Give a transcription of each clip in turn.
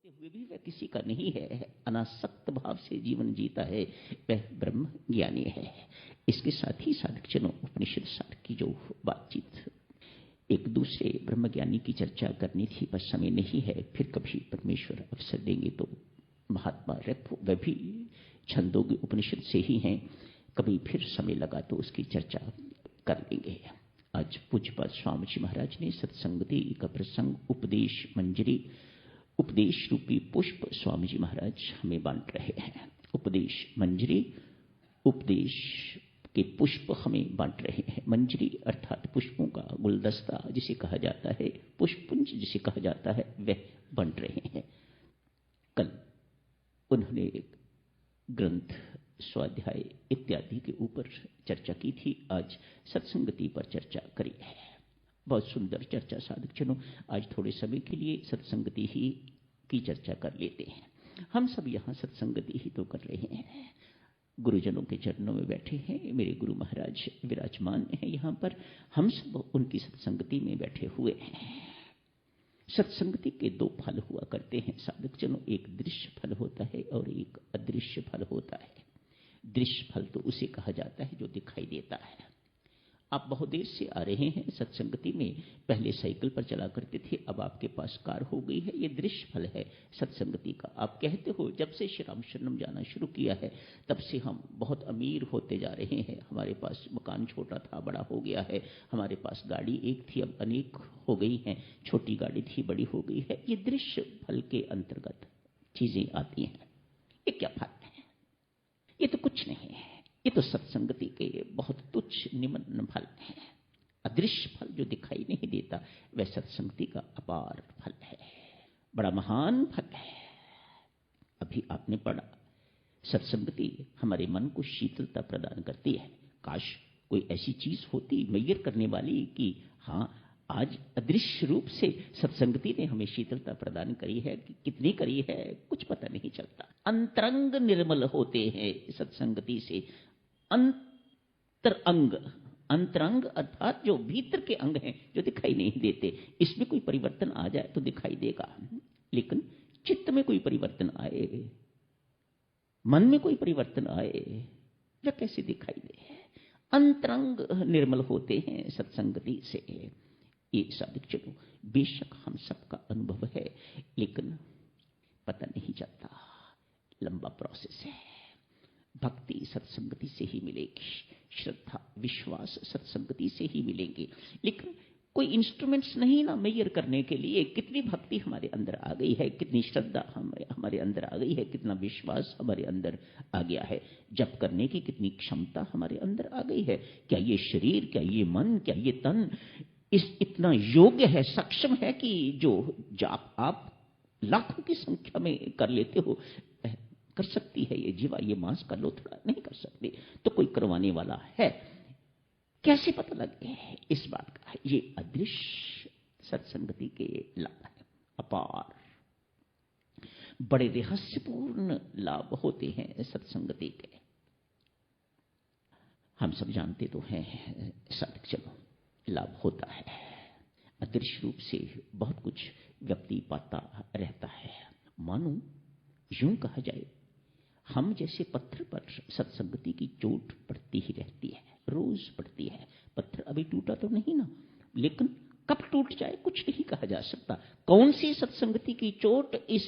हुए भी वह किसी का नहीं है, अनासक्त भाव से जीवन जीता है, वह ब्रह्म ज्ञानी है। इसके साथ ही साधक जनों, उपनिषद सार की जो बातचीत, एक दूसरे ब्रह्म ज्ञानी की चर्चा करनी थी, पर समय नहीं है। फिर कभी परमेश्वर अवसर देंगे तो महात्मा रेप वह भी छंदोग्य उपनिषद से ही हैं, कभी फिर समय लगा तो उसकी चर्चा कर लेंगे। आज पूज्यपाद स्वामी जी महाराज ने सत्संगति का प्रसंग उपदेश मंजरी, उपदेश रूपी पुष्प स्वामी जी महाराज हमें बांट रहे हैं। उपदेश मंजरी, उपदेश के पुष्प हमें बांट रहे हैं। मंजरी अर्थात पुष्पों का गुलदस्ता जिसे कहा जाता है, पुष्पपुंज जिसे कहा जाता है, वह बांट रहे हैं। कल उन्होंने ग्रंथ, स्वाध्याय इत्यादि के ऊपर चर्चा की थी, आज सत्संगति पर चर्चा करी है। बहुत सुंदर चर्चा साधक जनों। आज थोड़े समय के लिए सत्संगति ही की चर्चा कर लेते हैं। हम सब यहाँ सत्संगति ही तो कर रहे हैं, गुरुजनों के चरणों में बैठे हैं, मेरे गुरु महाराज विराजमान हैं यहाँ पर, हम सब उनकी सत्संगति में बैठे हुए हैं। सत्संगति के दो फल हुआ करते हैं साधक जनों, एक दृश्य फल होता है और एक अदृश्य फल होता है। दृश्य फल तो उसे कहा जाता है जो दिखाई देता है। आप बहुत देर से आ रहे हैं सत्संगति में, पहले साइकिल पर चला करते थे, अब आपके पास कार हो गई है, ये दृश्य फल है सत्संगति का। आप कहते हो जब से श्री राम शरणम जाना शुरू किया है तब से हम बहुत अमीर होते जा रहे हैं, हमारे पास मकान छोटा था बड़ा हो गया है, हमारे पास गाड़ी एक थी अब अनेक हो गई हैं, छोटी गाड़ी थी बड़ी हो गई है। ये दृश्य फल के अंतर्गत चीजें आती हैं। ये क्या फल है? ये तो कुछ नहीं है, ये तो सत्संगति के बहुत तुच्छ निम्न फल हैं। अदृश्य फल जो दिखाई नहीं देता वह सत्संगति का अपार फल है, बड़ा महान फल है। अभी आपने पढ़ा, सत्संगति हमारे मन को शीतलता प्रदान करती है। काश कोई ऐसी चीज होती मेजर करने वाली कि हाँ, आज अदृश्य रूप से सत्संगति ने हमें शीतलता प्रदान करी है, कि कितनी करी है कुछ पता नहीं चलता। अंतरंग निर्मल होते हैं सत्संगति से। अंतरंग, अंतरंग अर्थात जो भीतर के अंग हैं जो दिखाई नहीं देते, इसमें कोई परिवर्तन आ जाए तो दिखाई देगा, लेकिन चित्त में कोई परिवर्तन आए, मन में कोई परिवर्तन आए, वह कैसे दिखाई दे? अंतरंग निर्मल होते हैं सत्संगति से। ये साधक चलो, बेशक हम सबका अनुभव है, लेकिन पता नहीं चलता, लंबा प्रोसेस है। भक्ति सत्संगति से ही मिलेगी, श्रद्धा विश्वास सत्संगति से ही मिलेंगे, लेकिन कोई इंस्ट्रूमेंट्स नहीं ना मेजर करने के लिए कितनी भक्ति हमारे अंदर आ गई है, कितनी श्रद्धा हमारे अंदर आ गई है, कितना विश्वास हमारे अंदर आ गया है, जप करने की कितनी क्षमता हमारे अंदर आ गई है। क्या ये शरीर, क्या ये मन, क्या ये तन इतना योग्य है, सक्षम है कि जो जाप आप लाखों की संख्या में कर लेते हो, कर सकती है ये जीवा, ये मांस का लोथड़ा नहीं कर सकते। तो कोई करवाने वाला है, कैसे पता लगे इस बात का? ये अदृश्य सत्संगति के लाभ है, अपार बड़े रहस्यपूर्ण लाभ होते हैं सत्संगति के। हम सब जानते तो हैं साधक चलो, लाभ होता है अदृश्य रूप से, बहुत कुछ व्यक्ति पाता रहता है। मानो यूं कहा जाए, हम जैसे पत्थर पर सत्संगति की चोट पड़ती ही रहती है, रोज पड़ती है। पत्थर अभी टूटा तो नहीं ना, लेकिन कब टूट जाए कुछ नहीं कहा जा सकता। कौन सी सत्संगति की चोट इस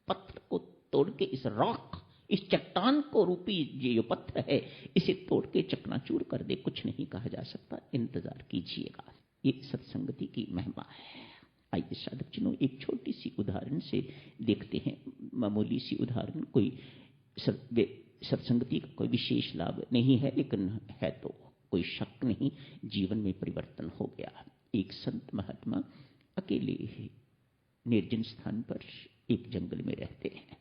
पत्थर को तोड़ के, इस रॉक, इस चट्टान को रूपी ये जो पत्थर है, इसे तोड़ के चकनाचूर कर दे, कुछ नहीं कहा जा सकता। इंतजार कीजिएगा, ये सत्संगति की महिमा है। आइए साधक जनों, एक छोटी सी उदाहरण से देखते हैं, मामूली सी उदाहरण। कोई सत्संगति का कोई विशेष लाभ नहीं है, लेकिन है तो कोई शक नहीं, जीवन में परिवर्तन हो गया। एक संत महात्मा अकेले निर्जन स्थान पर एक जंगल में रहते हैं।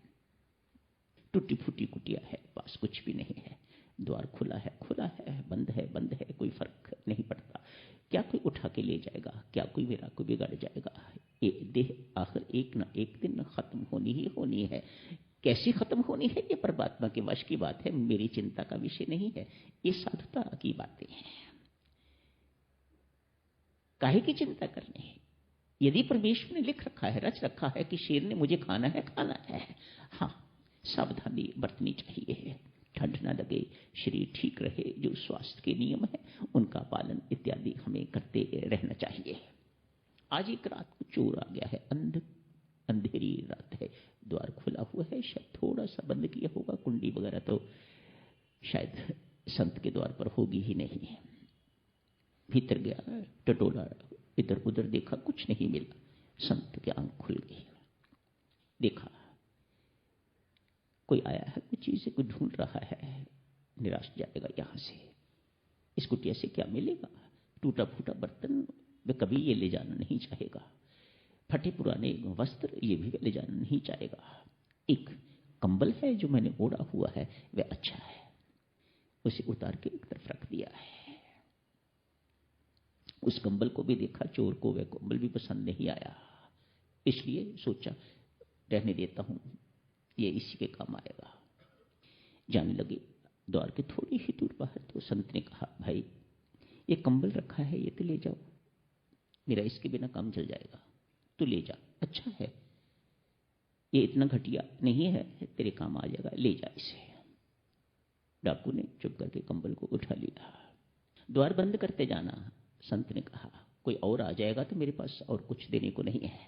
टूटी फूटी कुटिया है, पास कुछ भी नहीं है, द्वार खुला है बंद है, कोई फर्क नहीं पड़ता। क्या कोई उठा के ले जाएगा, क्या कोई मेरा को बिगाड़ जाएगा? ये देह आखिर एक न एक दिन खत्म होनी ही होनी है। कैसी खत्म होनी है ये परमात्मा के वश की बात है, मेरी चिंता का विषय नहीं है। ये साधुता की बातें हैं, काहे की चिंता करनी है? यदि परमेश्वर ने लिख रखा है, रच रखा है कि शेर ने मुझे खाना है, हाँ, सावधानी बरतनी चाहिए। ठंड न लगे, शरीर ठीक रहे, जो स्वास्थ्य के नियम है उनका पालन इत्यादि हमें करते रहना चाहिए। आज एक रात को चोर आ गया है, अंधेरी रात है, द्वार खुला हुआ है, शायद थोड़ा सा बंद किया होगा, कुंडी वगैरह तो शायद संत के द्वार पर होगी ही नहीं। भीतर गया, टटोला, इधर उधर देखा, कुछ नहीं मिला। संत की आंख खुल गई, देखा कोई आया है, कोई चीज को ढूंढ रहा है, निराश जाएगा यहां से, इस कुटिया से क्या मिलेगा, टूटा फूटा बर्तन वे कभी ये ले जाना नहीं चाहेगा, फटे पुराने वस्त्र ये भी ले जाना नहीं चाहेगा, एक कंबल है जो मैंने ओढ़ा हुआ है वह अच्छा है, उसे उतार के एक तरफ रख दिया है। उस कंबल को भी देखा, चोर को वह कंबल भी पसंद नहीं आया, इसलिए सोचा रहने देता हूं, ये इसी के काम आएगा। जाने लगे, द्वार के थोड़ी ही दूर बाहर तो संत ने कहा, भाई ये कंबल रखा है, ये तो ले जाओ, मेरा इसके बिना काम चल जाएगा, तू ले जा, अच्छा है, ये इतना घटिया नहीं है, तेरे काम आ जाएगा, ले जा इसे। डाकू ने चुप करके कंबल को उठा लिया। द्वार बंद करते जाना। संत ने कहा, कोई और आ जाएगा तो मेरे पास और कुछ देने को नहीं है।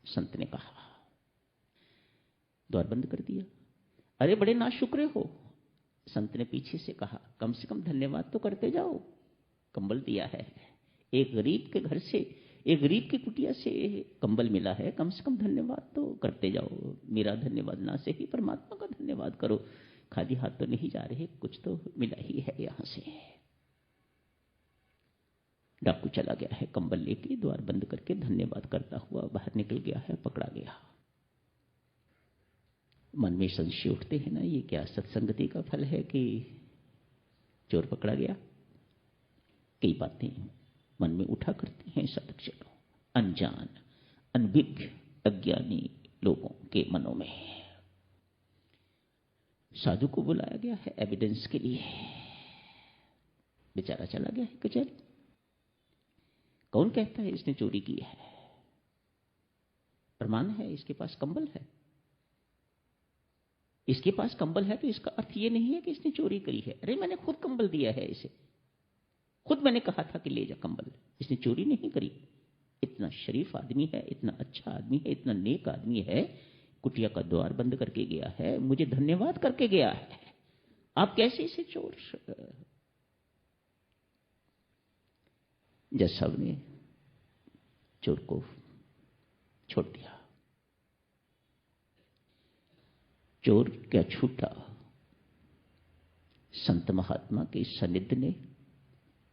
संत ने कहा, द्वार बंद कर दिया। अरे बड़े नाशुक्रे हो, संत ने पीछे से कहा, कम से कम धन्यवाद तो करते जाओ, कंबल दिया है, एक गरीब के घर से, एक गरीब की कुटिया से कंबल मिला है, कम से कम धन्यवाद तो करते जाओ। मेरा धन्यवाद ना से ही परमात्मा का धन्यवाद करो, खाली हाथ तो नहीं जा रहे, कुछ तो मिला ही है यहां से। डाकू चला गया है, कंबल लेके द्वार बंद करके धन्यवाद करता हुआ बाहर निकल गया है, पकड़ा गया। मन में संशय उठते हैं ना, ये क्या सत्संगति का फल है कि चोर पकड़ा गया? कई बातें मन में उठा करती हैं सत्संग, अनजान अनभिज्ञ अज्ञानी लोगों के मनों में। साधु को बुलाया गया है एविडेंस के लिए, बेचारा चला गया है कचहरी। कौन कहता है इसने चोरी की है? प्रमाण है, इसके पास कंबल है, इसके पास कंबल है, तो इसका अर्थ ये नहीं है कि इसने चोरी करी है। अरे मैंने खुद कंबल दिया है इसे, खुद मैंने कहा था कि ले जा कंबल, इसने चोरी नहीं करी। इतना शरीफ आदमी है, इतना अच्छा आदमी है, इतना नेक आदमी है, कुटिया का द्वार बंद करके गया है, मुझे धन्यवाद करके गया है, आप कैसे इसे चोर? जज साहब ने चोर को छोड़ दिया। चोर क्या छूटा, संत महात्मा के सानिध्य ने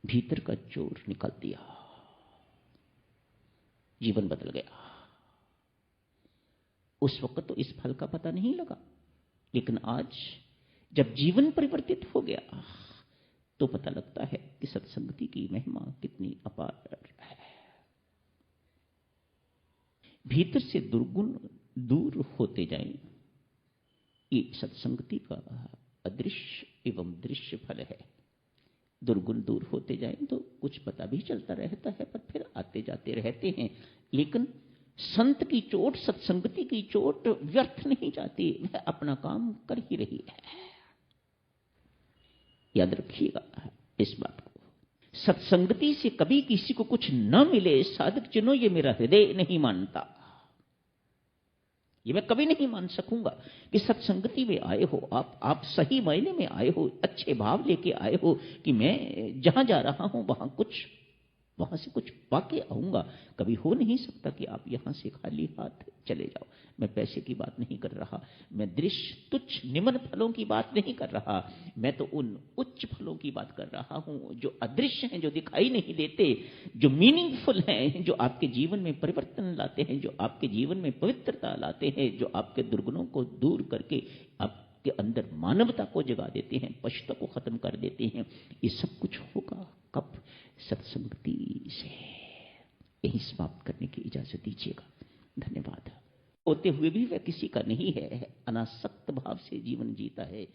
भीतर का चोर निकाल दिया, जीवन बदल गया। उस वक्त तो इस फल का पता नहीं लगा, लेकिन आज जब जीवन परिवर्तित हो गया तो पता लगता है कि सत्संगति की महिमा कितनी अपार है। भीतर से दुर्गुण दूर होते जाएं, ये सत्संगति का अदृश्य एवं दृश्य फल है। दुर्गुण दूर होते जाएं तो कुछ पता भी चलता रहता है, पर फिर आते जाते रहते हैं। लेकिन संत की चोट, सत्संगति की चोट व्यर्थ नहीं जाती, वह अपना काम कर ही रही है। याद रखिएगा इस बात को। सत्संगति से कभी किसी को कुछ न मिले, साधक जनों, ये मेरा हृदय नहीं मानता, ये मैं कभी नहीं मान सकूंगा कि सत्संगति में आए हो आप सही मायने में आए हो, अच्छे भाव लेके आए हो कि मैं जहां जा रहा हूं वहां से कुछ पाके आऊंगा। कभी हो नहीं सकता कि आप यहां से खाली हाथ चले जाओ। मैं पैसे की बात नहीं कर रहा, मैं दृश्य तुच्छ निम्न फलों की बात नहीं कर रहा, मैं तो उन उच्च फलों की बात कर रहा हूं जो अदृश्य हैं, जो दिखाई नहीं देते, जो मीनिंगफुल हैं, जो आपके जीवन में परिवर्तन लाते हैं, जो आपके जीवन में पवित्रता लाते हैं, जो आपके दुर्गुणों को दूर करके आपके अंदर मानवता को जगा देते हैं, पशुता को खत्म कर देते हैं। ये सब कुछ होगा कब? सत्संगति से। यही समाप्त करने की इजाजत दीजिएगा। धन्यवाद। होते हुए भी वह किसी का नहीं है, अनासक्त भाव से जीवन जीता है।